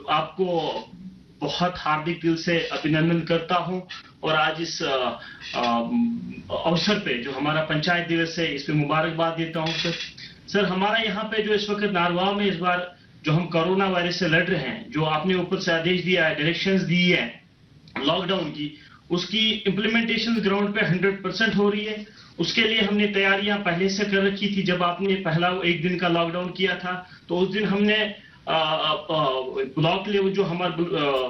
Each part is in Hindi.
आपको बहुत हार्दिक दिल से अभिनंदन करता हूं और आज इस अवसर पे जो हमारा पंचायत दिवस है इस पे मुबारकबाद देता हूं सर। हमारा यहाँ पे जो इस वक्त नारवाव में इस बार जो हम कोरोना वायरस से लड़ रहे हैं, जो आपने ऊपर से आदेश दिया है, डायरेक्शंस दी है लॉकडाउन की, उसकी इम्प्लीमेंटेशन ग्राउंड पे 100% हो रही है। उसके लिए हमने तैयारियां पहले से कर रखी थी। जब आपने पहला एक दिन का लॉकडाउन किया था तो उस दिन हमने ब्लॉक लेवल जो हमारा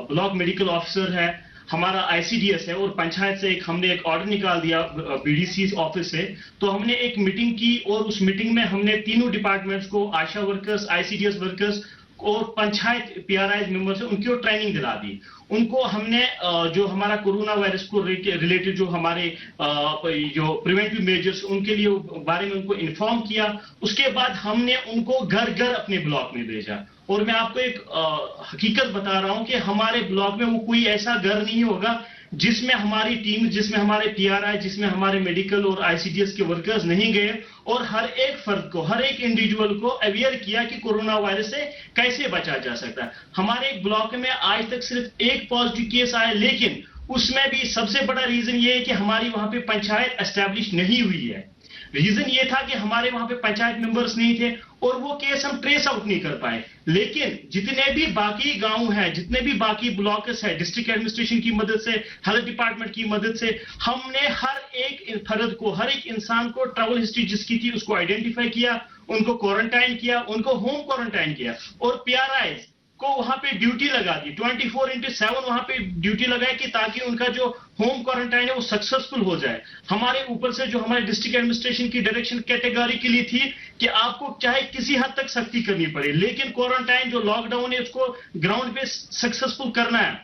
ब्लॉक मेडिकल ऑफिसर है, हमारा आईसीडीएस है और पंचायत से हमने एक ऑर्डर निकाल दिया बीडीसी ऑफिस से। तो हमने एक मीटिंग की और उस मीटिंग में हमने तीनों डिपार्टमेंट्स को, आशा वर्कर्स, आईसीडीएस वर्कर्स और पंचायत पीआरआई मेंबर्स है, उनको ट्रेनिंग दिला दी। उनको हमने जो हमारा कोरोना वायरस को रिलेटेड जो हमारे जो प्रिवेंटिव मेजर्स उनके लिए बारे में उनको इन्फॉर्म किया। उसके बाद हमने उनको घर घर अपने ब्लॉक में भेजा। और मैं आपको एक हकीकत बता रहा हूं कि हमारे ब्लॉक में वो कोई ऐसा घर नहीं होगा जिसमें हमारी टीम, जिसमें हमारे पीआरआई, जिसमें हमारे मेडिकल और आईसीडीएस के वर्कर्स नहीं गए और हर एक फर्द को, हर एक इंडिविजुअल को अवेयर किया कि कोरोना वायरस से कैसे बचा जा सकता है। हमारे ब्लॉक में आज तक सिर्फ एक पॉजिटिव केस आया, लेकिन उसमें भी सबसे बड़ा रीजन ये है कि हमारी वहां पे पंचायत एस्टैब्लिश नहीं हुई है। रीजन ये था कि हमारे वहां पे पंचायत मेंबर्स नहीं थे और वो केस हम ट्रेस आउट नहीं कर पाए। लेकिन जितने भी बाकी गांव हैं, जितने भी बाकी ब्लॉक्स है, डिस्ट्रिक्ट एडमिनिस्ट्रेशन की मदद से, हेल्थ डिपार्टमेंट की मदद से हमने हर एक फर्द को, हर एक इंसान को ट्रैवल हिस्ट्री जिसकी थी उसको आइडेंटिफाई किया, उनको क्वारंटाइन किया, उनको होम क्वारंटाइन किया और पीआरआई को वहां पे ड्यूटी लगा दी। 24/7 वहां पे ड्यूटी लगाई कि ताकि उनका जो होम क्वारंटाइन है वो सक्सेसफुल हो जाए। हमारे ऊपर से जो हमारे डिस्ट्रिक्ट एडमिनिस्ट्रेशन की डायरेक्शन कैटेगरिकली थी कि आपको चाहे किसी हद तक सख्ती करनी पड़े, लेकिन क्वारंटाइन जो लॉकडाउन है उसको ग्राउंड पे सक्सेसफुल करना है।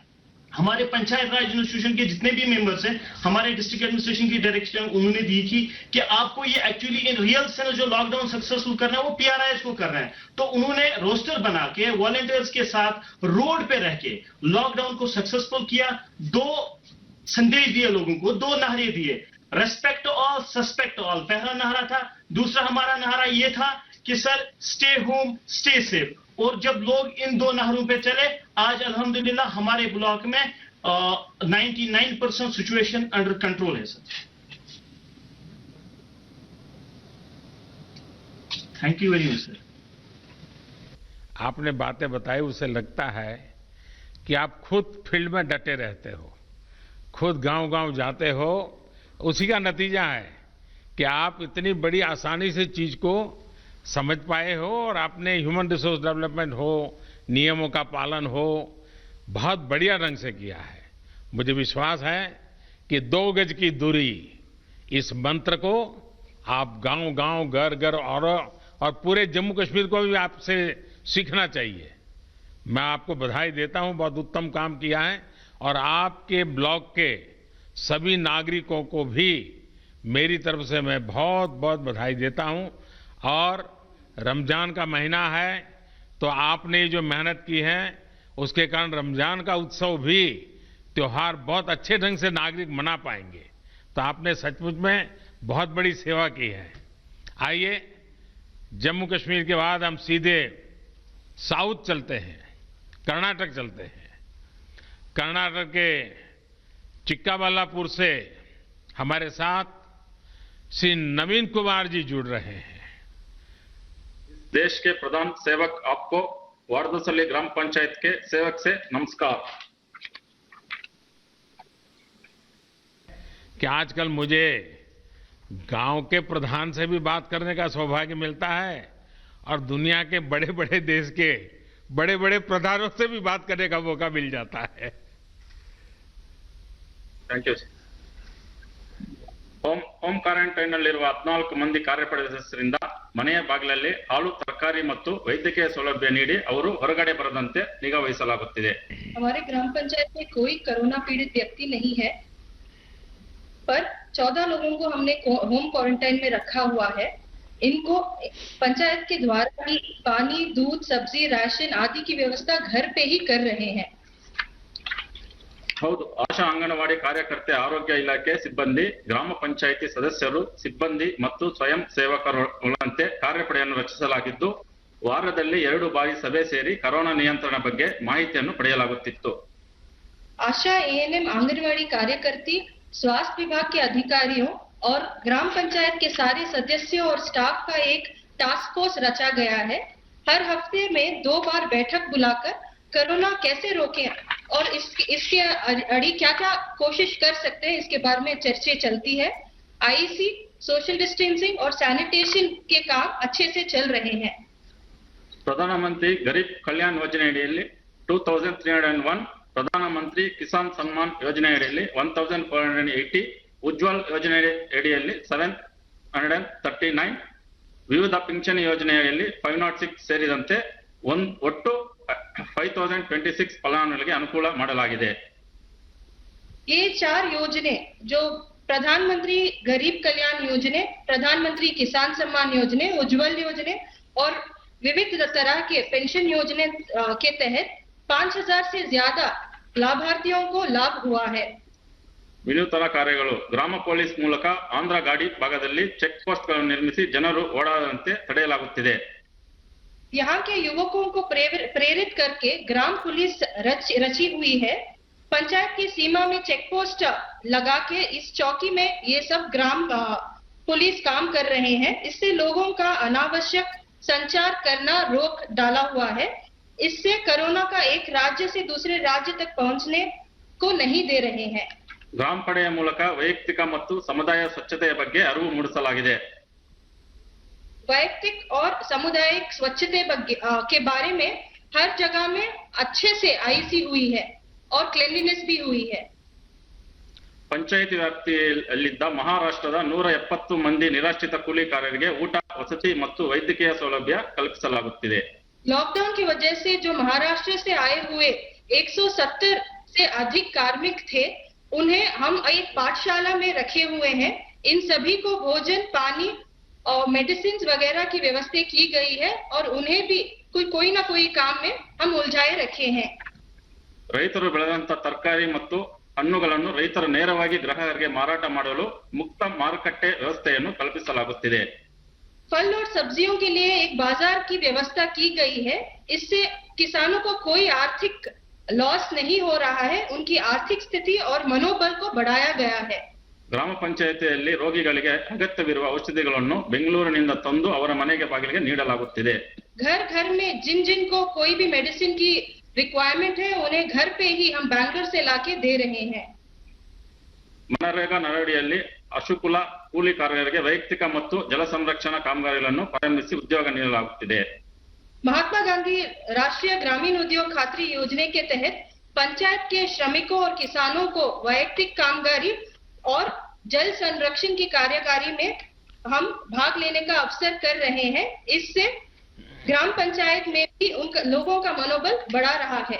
हमारे पंचायत राज एडमिनिस्ट्रेशन के जितने भी मेंबर्स हैं, हमारे डिस्ट्रिक्ट एडमिनिस्ट्रेशन की डायरेक्शन उन्होंने दी थी कि आपको ये एक्चुअली इन रियल सेंस जो लॉकडाउन सक्सेसफुल करना है वो पीआरआईएस को करना है। तो उन्होंने रोस्टर बना के वॉलंटियर्स के साथ रोड पे रह के लॉकडाउन को सक्सेसफुल किया। दो संदेश दिए लोगों को, दो नारे दिए, रेस्पेक्ट ऑल, सस्पेक्ट ऑल, पहला नारा था। दूसरा हमारा नारा ये था कि sir stay home, stay safe. और जब लोग इन दो नारों पे चले, आज अल्हम्दुलिल्लाह हमारे ब्लॉक में 99% सिचुएशन अंडर कंट्रोल है sir. Thank you very much sir. आपने बातें बताई, उससे लगता है कि आप खुद फील्ड में डटे रहते हो, खुद गांव-गांव जाते हो। उसी का नतीजा है कि आप इतनी बड़ी आसानी से चीज को समझ पाए हो और आपने ह्यूमन रिसोर्स डेवलपमेंट हो, नियमों का पालन हो, बहुत बढ़िया ढंग से किया है। मुझे विश्वास है कि 2 गज की दूरी, इस मंत्र को आप गांव-गांव, घर-घर और पूरे जम्मू कश्मीर को भी आपसे सीखना चाहिए। मैं आपको बधाई देता हूं, बहुत उत्तम काम किया है। और आपके ब्लॉक के सभी नागरिकों को भी मेरी तरफ से मैं बहुत बहुत बधाई देता हूं। और रमजान का महीना है तो आपने जो मेहनत की है उसके कारण रमजान का उत्सव भी, त्योहार बहुत अच्छे ढंग से नागरिक मना पाएंगे। तो आपने सचमुच में बहुत बड़ी सेवा की है। आइए, जम्मू कश्मीर के बाद हम सीधे साउथ चलते हैं, कर्नाटक चलते हैं। कर्नाटक के चिक्काबल्लापुर से हमारे साथ श्री नवीन कुमार जी जुड़ रहे हैं। देश के प्रधान सेवक आपको वारदसल्ली ग्राम पंचायत के सेवक से नमस्कार। कि आजकल मुझे गांव के प्रधान से भी बात करने का सौभाग्य मिलता है और दुनिया के बड़े बड़े देश के बड़े बड़े प्रधानों से भी बात करने का मौका मिल जाता है। Thank you. ಹೋಮ್ ಕ್ವಾರಂಟೈನ್ ನಲ್ಲಿರುವ 14 ಮಂದಿ ಕಾರ್ಯಪಡೆ ಸದಸ್ಯರಿಂದ ಮನೆಯ ಬಾಗಿಲಲ್ಲಿ ಹಾಲು, ತರಕಾರಿ ಮತ್ತು ವೈದ್ಯಕೀಯ ಸೌಲಭ್ಯ ನೀಡಿ ಅವರು ಹೊರಗಡೆ ಬರದಂತೆ ನಿಗಾ ವಹಿಸಲಾಗುತ್ತಿದೆ। हमारे ग्राम पंचायत में कोई कोरोना पीड़ित व्यक्ति नहीं है, पर 14 लोगों को हमने होम क्वारंटाइन में रखा हुआ है। इनको पंचायत के द्वारा ही पानी, दूध, सब्जी, राशन आदि की व्यवस्था घर पे ही कर रहे हैं। ಹೌದು, ಆಶಾ ಅಂಗನವಾಡಿ ಕಾರ್ಯಕರ್ತೆ, ಆರೋಗ್ಯ ಇಲಾಖೆ ಸಿಬ್ಬಂದಿ, ಗ್ರಾಮ ಪಂಚಾಯಿತಿ ಸದಸ್ಯರು, ಸಿಬ್ಬಂದಿ ಮತ್ತು ಸ್ವಯಂ ಸೇವಕರುಗಳಂತೆ ಕಾರ್ಯಪಡೆಯನ್ನು ರಚಿಸಲಾಗಿದ್ದು ವಾರದಲ್ಲಿ 2 ಬಾರಿ ಸಭೆ ಸೇರಿ ಕೊರೋನಾ ನಿಯಂತ್ರಣ ಬಗ್ಗೆ ಮಾಹಿತಿಯನ್ನು ಪಡೆಯಲಾಗುತ್ತಿತ್ತು. आशा एएनएम आंगनवाड़ी कार्यकर्ती, स्वास्थ्य विभाग के अधिकारियों और ग्राम पंचायत के सारे सदस्यों और स्टाफ का एक टास्क फोर्स रचा गया है। हर हफ्ते में 2 बार बैठक बुलाकर कोरोना कैसे रोकें और इसके अड़ी क्या क्या कोशिश कर सकते हैं इसके बारे में चर्चा चलती है। आईसी, सोशल डिस्टेंसिंग और सैनिटेशन के काम अच्छे से चल रहे हैं। ಪ್ರಧಾನಮಂತ್ರಿ ಗರೀಬ್ ಕಲ್ಯಾಣ್ ಯೋಜನೆ ಅಡಿಯಲ್ಲಿ 2301, ಪ್ರಧಾನಮಂತ್ರಿ ಕಿಸಾನ್ ಸನ್ಮಾನ್ ಯೋಜನೆ ಅಡಿಯಲ್ಲಿ 1480, ಉಜ್ವಲ್ ಯೋಜನೆ ಅಡಿಯಲ್ಲಿ 739, ವಿವಿಧ ಪಿಂಚಣಿ ಯೋಜನೆಯಲ್ಲಿ 506 ಸೇರಿದಂತೆ ಒಟ್ಟು 5026 ಫಲಾನುಭವಿಗಳಿಗೆ ಅನುಕೂಲ ಮಾಡಲಾಗಿದೆ. ये 4 योजने जो प्रधानमंत्री गरीब कल्याण योजने, प्रधानमंत्री किसान सम्मान योजने, उज्जवल योजने और विविध तरह के पेंशन योजने के तहत 5000 से ज्यादा लाभार्थियों को लाभ हुआ है। ವಿನೂತನ ಕಾರ್ಯಗಳು ಗ್ರಾಮ ಪೊಲೀಸ್ ಮೂಲಕ ಆಂಧ್ರ ಗಾಡಿ ಭಾಗದಲ್ಲಿ ಚೆಕ್ ಪೋಸ್ಟ್ ಗಳನ್ನು ನಿರ್ಮಿಸಿ ಜನರು ಓಡಾಡದಂತೆ ತಡೆಯಲಾಗುತ್ತಿದೆ. यहाँ के युवकों को प्रेरित करके ग्राम पुलिस रची हुई है। पंचायत की सीमा में चेक पोस्ट लगा के इस चौकी में ये सब ग्राम पुलिस काम कर रहे हैं। इससे लोगों का अनावश्यक संचार करना रोक डाला हुआ है। इससे कोरोना का एक राज्य से दूसरे राज्य तक पहुंचने को नहीं दे रहे हैं। ಗ್ರಾಮ ಪಡೆಯ ಮೂಲಕ ವೈಯಕ್ತಿಕ ಮತ್ತು ಸಮುದಾಯ ಸ್ವಚ್ಛತೆಯ ಬಗ್ಗೆ ಅರಿವು ಮೂಡಿಸಲಾಗಿದೆ. वैयक्तिक और सामुदायिक स्वच्छता के बारे में हर जगह में अच्छे से आईसी हुई है और क्लीनलीनेस भी हुई है। ಪಂಚಾಯಿತಿ ವ್ಯಾಪ್ತಿಯಲ್ಲಿದ್ದ ಮಹಾರಾಷ್ಟ್ರದ 170 ಮಂದಿ ನಿರಾಶ್ರಿತ ಕೂಲಿಕಾರರಿಗೆ ಊಟ, ವಸತಿ ಮತ್ತು ವೈದ್ಯಕೀಯ ಸೌಲಭ್ಯ ಕಲ್ಪಿಸಲಾಗುತ್ತಿದೆ. लॉकडाउन की वजह से जो महाराष्ट्र से आए हुए 170 से अधिक कार्मिक थे, उन्हें हम एक पाठशाला में रखे हुए हैं। इन सभी को भोजन, पानी और मेडिसिन वगैरह की व्यवस्था की गई है और उन्हें भी कोई ना कोई काम में हम उलझाए रखे हैं। ರೈತರು ಬೆಳೆದಂತ ತರಕಾರಿ ಮತ್ತು ಹಣ್ಣುಗಳನ್ನು ರೈತರು ನೇರವಾಗಿ ಗ್ರಾಹಕರಿಗೆ ಮಾರಾಟ ಮಾಡಲು ಮುಕ್ತ ಮಾರುಕಟ್ಟೆ ವ್ಯವಸ್ಥೆಯನ್ನು ಕಲ್ಪಿಸಲಾಗುತ್ತಿದೆ. फल और सब्जियों के लिए एक बाजार की व्यवस्था की गई है। इससे किसानों को कोई आर्थिक लॉस नहीं हो रहा है, उनकी आर्थिक स्थिति और मनोबल को बढ़ाया गया है। ಗ್ರಾಮ ಪಂಚಾಯಿತಿಯಲ್ಲಿ ರೋಗಿಗಳಿಗೆ ಅಗತ್ಯವಿರುವ ಔಷಧಿಗಳನ್ನು ಬೆಂಗಳೂರಿನಿಂದ ತಂದು ಅವರ ಮನೆಗೆ ಬಾಗಿಲಿಗೆ ನೀಡಲಾಗುತ್ತಿದೆ. घर घर में जिन को कोई भी मेडिसिन की रिक्वायरमेंट है, उन्हें घर पे ही हम बैंगलोर से लाके दे रहे हैं। ಮನರೇಗಾ ನರಡಿಯಲ್ಲಿ ಅಶುಕುಲ ಕೂಲಿಕಾರರಿಗೆ ವೈಯಕ್ತಿಕ ಮತ್ತು ಜಲ ಸಂರಕ್ಷಣಾ ಕಾಮಗಾರಿಗಳನ್ನು ಪ್ರಾರಂಭಿಸಿ ಉದ್ಯೋಗ ನೀಡಲಾಗುತ್ತಿದೆ. महात्मा गांधी राष्ट्रीय ग्रामीण उद्योग खातरी योजना के तहत पंचायत के श्रमिकों और किसानों को वैयक्तिक कामगारी और जल संरक्षण की कार्यकारी में हम भाग लेने का अवसर कर रहे हैं। इससे ग्राम पंचायत में भी उन लोगों का मनोबल बढ़ा रहा है।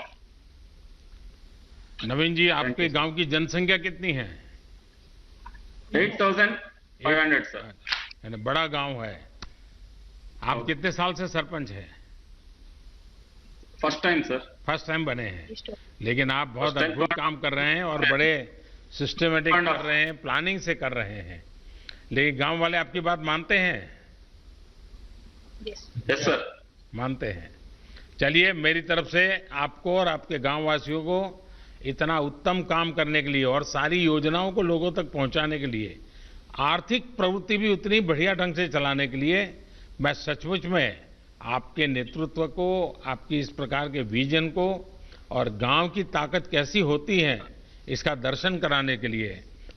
नवीन जी, आपके गांव की जनसंख्या कितनी है? 8500 सर। यानी बड़ा गांव है। आप कितने साल से सरपंच हैं? First time sir. First time बने हैं, लेकिन आप बहुत अद्भुत काम कर रहे हैं और बड़े सिस्टमेटिक कर रहे हैं, प्लानिंग से कर रहे हैं। लेकिन गांव वाले आपकी बात मानते हैं? यस सर, मानते हैं। चलिए, मेरी तरफ से आपको और आपके गांव वासियों को इतना उत्तम काम करने के लिए और सारी योजनाओं को लोगों तक पहुंचाने के लिए, आर्थिक प्रवृत्ति भी उतनी बढ़िया ढंग से चलाने के लिए मैं सचमुच में आपके नेतृत्व को, आपकी इस प्रकार के विजन को और गांव की ताकत कैसी होती है इसका दर्शन कराने के लिए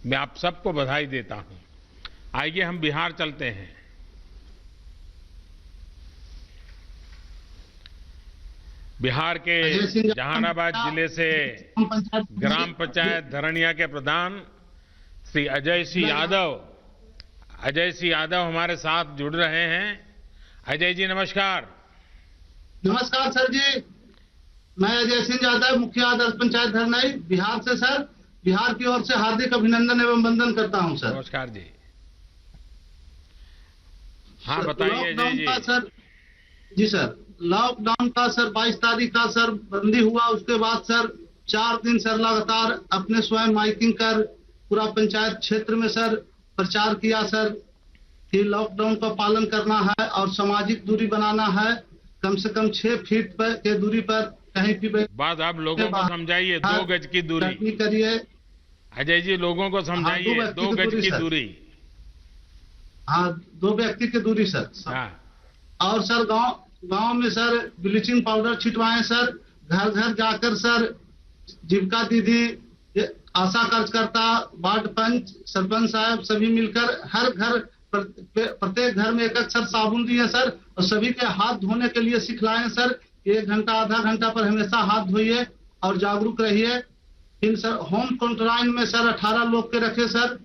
मैं आप सबको बधाई देता हूं। आइए हम बिहार चलते हैं। बिहार के जहानाबाद जिले से ग्राम पंचायत धरनिया के प्रधान श्री अजय सिंह यादव हमारे साथ जुड़ रहे हैं। अजय जी नमस्कार। नमस्कार सर जी, मैं अजय सिंह यादव, मुखिया आदर्श पंचायत धरनाई बिहार से सर, बिहार की ओर से हार्दिक अभिनंदन एवं वंदन करता हूं सर। नमस्कार जी। हाँ बताइए अजय जी। सर जी सर, लॉकडाउन का सर 22 तारीख का सर बंदी हुआ, उसके बाद सर 4 दिन सर लगातार अपने स्वयं माइकिंग कर पूरा पंचायत क्षेत्र में सर प्रचार किया सर कि लॉकडाउन का पालन करना है और सामाजिक दूरी बनाना है। कम से कम 6 फीट पर के दूरी पर कहीं भी बात आप लोगों को समझाइए, 2 गज की दूरी। नहीं करिए। अजय जी लोगों को समझाइए, 2 गज की दूरी। हाँ, 2 व्यक्ति की दूरी सर। हाँ। और सर गांव में सर ब्लीचिंग पाउडर छिटवाएं सर, घर घर जाकर सर जीविका दीदी, आशा कार्यकर्ता, वार्ड पंच, सरपंच साहब सभी मिलकर हर घर प्रत्येक घर में एक सर साबुन दिए सर, और सभी के हाथ धोने के लिए सिखलाएं सर। 1 घंटा आधा घंटा पर हमेशा हाथ धोइए और जागरूक रहिए। फिर सर होम क्वारंटाइन में सर 18 लोग के रखे सर,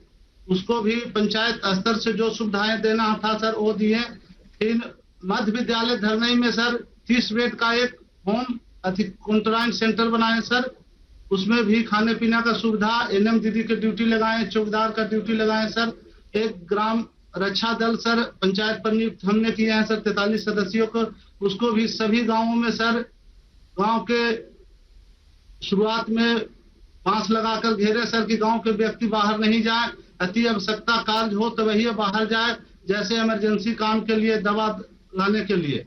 उसको भी पंचायत स्तर से जो सुविधाएं देना था सर वो दिए। फिर मध्य विद्यालय धरनई में सर 30 बेड का एक होम क्वारंटाइन सेंटर बनाए सर, उसमें भी खाने पीने का सुविधा, एनएम दीदी की ड्यूटी लगाएं, चौकीदार का ड्यूटी लगाएं सर। एक ग्राम रक्षा दल सर पंचायत पर नियुक्त हमने किए हैं सर 43 सदस्यों को, उसको भी सभी गांवों में सर गांव के शुरुआत में बांस लगाकर घेरे सर कि गांव के व्यक्ति बाहर नहीं जाए, अति आवश्यकता कार्य हो तो वही बाहर जाए, जैसे इमरजेंसी काम के लिए दवा लाने के लिए।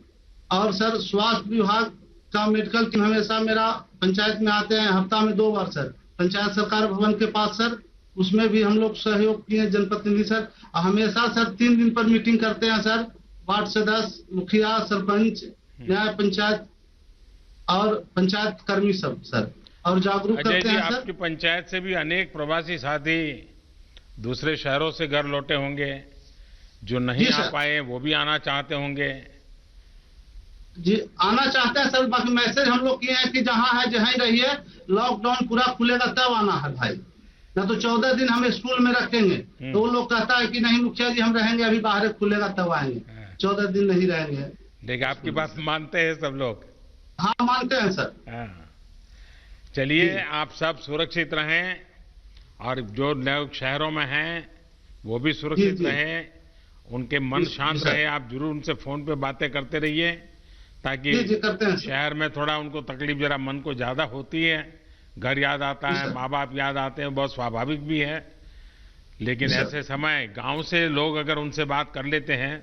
और सर स्वास्थ्य विभाग का मेडिकल टीम हमेशा मेरा पंचायत में आते हैं, हफ्ता में 2 बार सर पंचायत सरकार भवन के पास सर, उसमें भी हम लोग सहयोग किए जनप्रतिनिधि सर। हमेशा सर 3 दिन पर मीटिंग करते हैं सर, वार्ड सदस्य, मुखिया, सरपंच, न्याय पंचायत और पंचायत कर्मी सब सर, और जागरूक करते हैं सर। आपकी पंचायत से भी अनेक प्रवासी साथी दूसरे शहरों से घर लौटे होंगे, जो नहीं आ पाए वो भी आना चाहते होंगे। जी आना चाहते हैं सर, बाकी मैसेज हम लोग किए हैं कि जहां है जहां रहिए, लॉकडाउन पूरा खुलेगा तब आना है भाई, ना तो 14 दिन हम स्कूल में रखेंगे। तो वो लोग कहता है कि नहीं मुखिया जी हम रहेंगे, अभी बाहर खुलेगा तब आएंगे, 14 दिन नहीं रहेंगे। लेकिन आपकी बात मानते हैं सब लोग? हाँ मानते हैं सर। हाँ। चलिए आप सब सुरक्षित रहें, और जो लोग शहरों में हैं वो भी सुरक्षित रहें, उनके मन शांत रहे। आप जरूर उनसे फोन पे बातें करते रहिए, ताकि शहर में थोड़ा उनको तकलीफ जरा मन को ज्यादा होती है, घर याद आता है, माँ बाप याद आते हैं, बहुत स्वाभाविक भी है। लेकिन ऐसे समय गांव से लोग अगर उनसे बात कर लेते हैं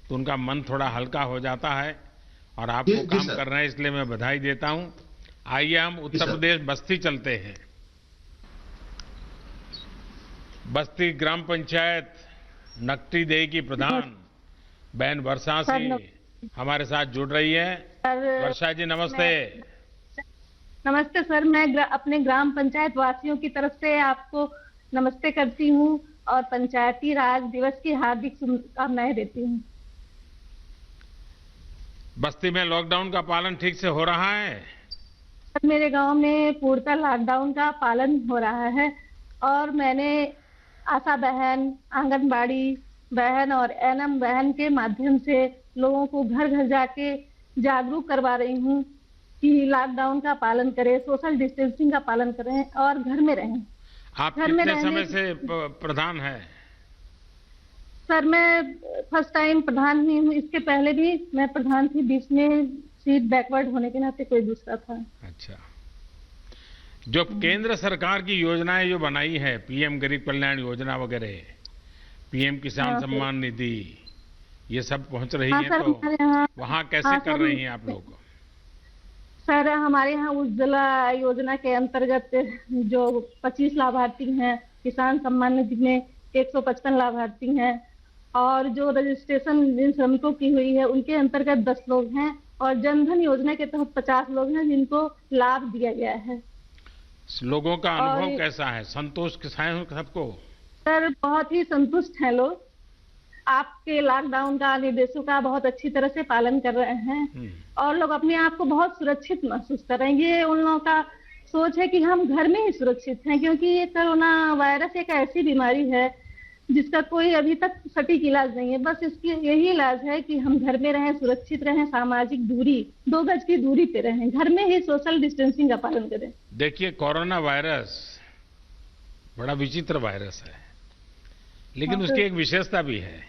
तो उनका मन थोड़ा हल्का हो जाता है, और आप वो काम कर रहे हैं इसलिए मैं बधाई देता हूं। आइए हम उत्तर प्रदेश बस्ती चलते हैं। बस्ती ग्राम पंचायत नकटी देही की प्रधान बहन वर्षा सिंह हमारे साथ जुड़ रही है। वर्षा जी नमस्ते। नमस्ते सर, मैं अपने ग्राम पंचायत वासियों की तरफ से आपको नमस्ते करती हूँ और पंचायती राज दिवस की हार्दिक शुभकामनाएं देती हूँ। बस्ती में लॉकडाउन का पालन ठीक से हो रहा है? मेरे गांव में पूर्णतः लॉकडाउन का पालन हो रहा है, और मैंने आशा बहन, आंगनबाड़ी बहन और एनएम बहन के माध्यम से लोगों को घर घर जाके जागरूक करवा रही हूँ कि लॉकडाउन का पालन करें, सोशल डिस्टेंसिंग का पालन करें और घर में रहें। आप कितने समय से प्रधान है? सर मैं फर्स्ट टाइम प्रधान हुई हूँ, इसके पहले भी मैं प्रधान थी, बीच में सीट बैकवर्ड होने के नाते कोई दूसरा था। अच्छा, जो केंद्र सरकार की योजनाएं जो बनाई है, पीएम गरीब कल्याण योजना वगैरह, पीएम किसान सम्मान निधि, ये सब पहुंच रही है, तो वहाँ कैसे कर रही हैं आप लोग? सर हमारे यहाँ उज्ज्वला योजना के अंतर्गत जो 25 लाभार्थी हैं, किसान सम्मान निधि में 155 लाभार्थी हैं, और जो रजिस्ट्रेशन जिन श्रमिकों की हुई है उनके अंतर्गत 10 लोग हैं, और जनधन योजना के तहत 50 लोग हैं जिनको लाभ दिया गया है। लोगों का अनुभव कैसा है? संतोष के साथ सबको? सर बहुत ही संतुष्ट हैं लोग, आपके लॉकडाउन का निर्देशों का बहुत अच्छी तरह से पालन कर रहे हैं, और लोग अपने आप को बहुत सुरक्षित महसूस कर रहे हैं। ये उन लोगों का सोच है कि हम घर में ही सुरक्षित हैं, क्योंकि ये कोरोना वायरस एक ऐसी बीमारी है जिसका कोई अभी तक सटीक इलाज नहीं है। बस इसकी यही इलाज है कि हम घर में रहें, सुरक्षित रहें, सामाजिक दूरी 2 गज की दूरी पे रहें, घर में ही सोशल डिस्टेंसिंग का पालन करें। देखिए कोरोना वायरस बड़ा विचित्र वायरस है, लेकिन उसकी एक विशेषता भी है,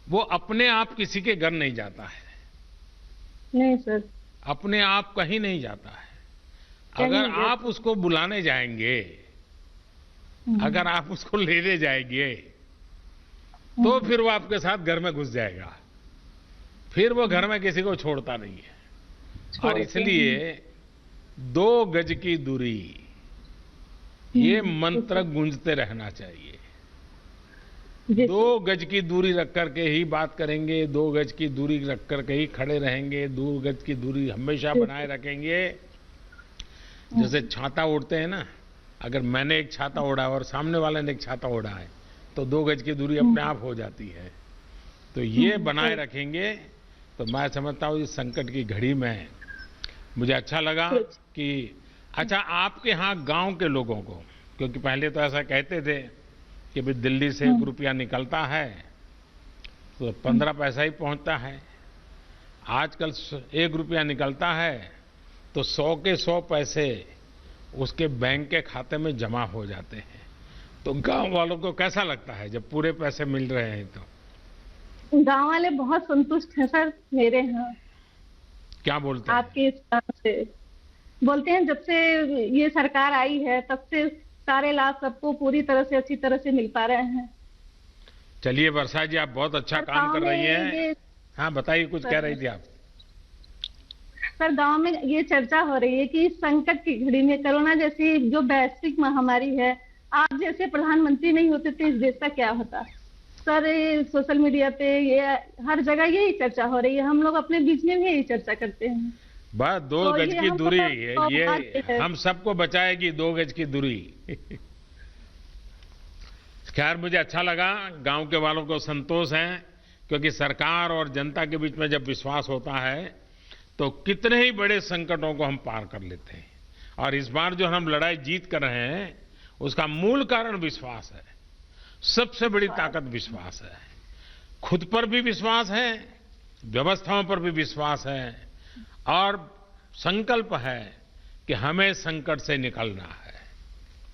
वो अपने आप किसी के घर नहीं जाता है। नहीं सर, अपने आप कहीं नहीं जाता है। अगर आप उसको बुलाने जाएंगे, अगर आप उसको लेने जाएंगे, तो फिर वो आपके साथ घर में घुस जाएगा, फिर वो घर में किसी को छोड़ता नहीं है। और इसलिए 2 गज की दूरी, ये मंत्र गूंजते रहना चाहिए। 2 गज की दूरी रख करके ही बात करेंगे, 2 गज की दूरी रख करके ही खड़े रहेंगे, 2 गज की दूरी हमेशा बनाए रखेंगे। जैसे छाता ओढ़ते हैं ना, अगर मैंने एक छाता ओढ़ा और सामने वाले ने एक छाता ओढ़ा है तो 2 गज की दूरी अपने आप हो जाती है। तो ये बनाए रखेंगे तो मैं समझता हूँ इस संकट की घड़ी में मुझे अच्छा लगा कि अच्छा आपके यहाँ गांव के लोगों को, क्योंकि पहले तो ऐसा कहते थे कि भाई दिल्ली से 1 रुपया निकलता है तो 15 पैसा ही पहुंचता है। आजकल 1 रुपया निकलता है तो 100 के 100 पैसे उसके बैंक के खाते में जमा हो जाते हैं। तो गांव वालों को कैसा लगता है जब पूरे पैसे मिल रहे हैं? तो गांव वाले बहुत संतुष्ट हैं सर मेरे यहाँ। क्या बोलते हैं? आपके इस काम से बोलते हैं जब से ये सरकार आई है तब से सारे लाभ सबको पूरी तरह से अच्छी तरह से मिल पा रहे हैं। चलिए वर्षा जी, आप बहुत अच्छा काम कर रही हैं। हाँ बताइए, कुछ कह रही थी आप। सर गांव में ये चर्चा हो रही है कि इस संकट की घड़ी में, कोरोना जैसी जो वैश्विक महामारी है, आप जैसे प्रधानमंत्री नहीं होते तो इस देश का क्या होता। सर ये सोशल मीडिया पे ये हर जगह यही चर्चा हो रही है, हम लोग अपने बीच में भी यही चर्चा करते हैं। बस 2 गज की दूरी, ये हम सबको बचाएगी 2 गज की दूरी। खैर मुझे अच्छा लगा, गांव के वालों को संतोष है, क्योंकि सरकार और जनता के बीच में जब विश्वास होता है तो कितने ही बड़े संकटों को हम पार कर लेते हैं। और इस बार जो हम लड़ाई जीत कर रहे हैं उसका मूल कारण विश्वास है। सबसे बड़ी ताकत विश्वास है। खुद पर भी विश्वास है, व्यवस्थाओं पर भी विश्वास है, और संकल्प है कि हमें संकट से निकलना है।